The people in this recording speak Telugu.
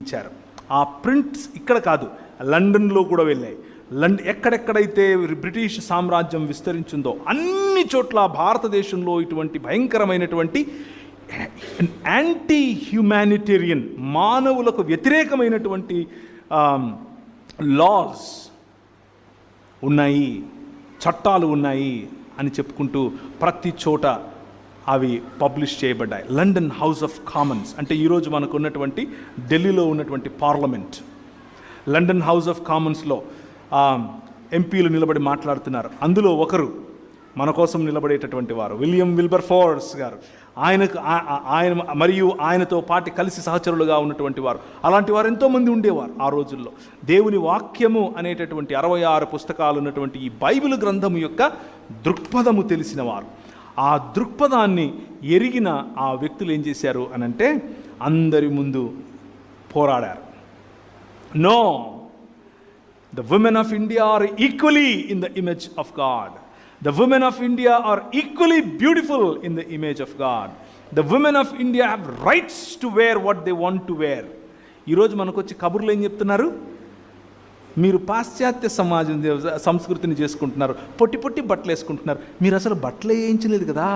ఇచ్చారు. ఆ ప్రింట్స్ ఇక్కడ కాదు, లండన్లో కూడా వెళ్ళాయి. ఎక్కడెక్కడైతే బ్రిటిష్ సామ్రాజ్యం విస్తరించిందో అన్ని చోట్ల భారతదేశంలో ఇటువంటి భయంకరమైనటువంటి యాంటీ హ్యుమానిటేరియన్, మానవులకు వ్యతిరేకమైనటువంటి లాస్ ఉన్నాయి, చట్టాలు ఉన్నాయి అని చెప్పుకుంటూ ప్రతి చోట అవి పబ్లిష్ చేయబడ్డాయి. లండన్ హౌస్ ఆఫ్ కామన్స్ అంటే ఈరోజు మనకు ఉన్నటువంటి ఢిల్లీలో ఉన్నటువంటి పార్లమెంట్. లండన్ హౌస్ ఆఫ్ కామన్స్లో ఎంపీలు నిలబడి మాట్లాడుతున్నారు. అందులో ఒకరు మన కోసం నిలబడేటటువంటి వారు విలియం విల్బర్ఫోర్స్ గారు. ఆయన మరియు ఆయనతో పాటు కలిసి సహచరులుగా ఉన్నటువంటి వారు, అలాంటి వారు ఎంతోమంది ఉండేవారు ఆ రోజుల్లో. దేవుని వాక్యము అనేటటువంటి 66 పుస్తకాలు ఉన్నటువంటి ఈ బైబిల్ గ్రంథము యొక్క దృక్పథము తెలిసిన వారు. ఆ దృక్పథాన్ని ఎరిగిన ఆ వ్యక్తులు ఏం చేశారు అనంటే అందరి ముందు పోరాడారు. No, the women of India are equally in the image of God. The women of India are equally beautiful in the image of God. The women of India have rights to wear what they want to wear. ఈరోజు మనకు వచ్చి కబుర్లు ఏం చెప్తున్నారు? మీరు పాశ్చాత్య సంస్కృతిని చేసుకుంటున్నారు, పొట్టి పొట్టి బట్టలు వేసుకుంటున్నారు. మీరు అసలు బట్టలు వేయించలేదు కదా.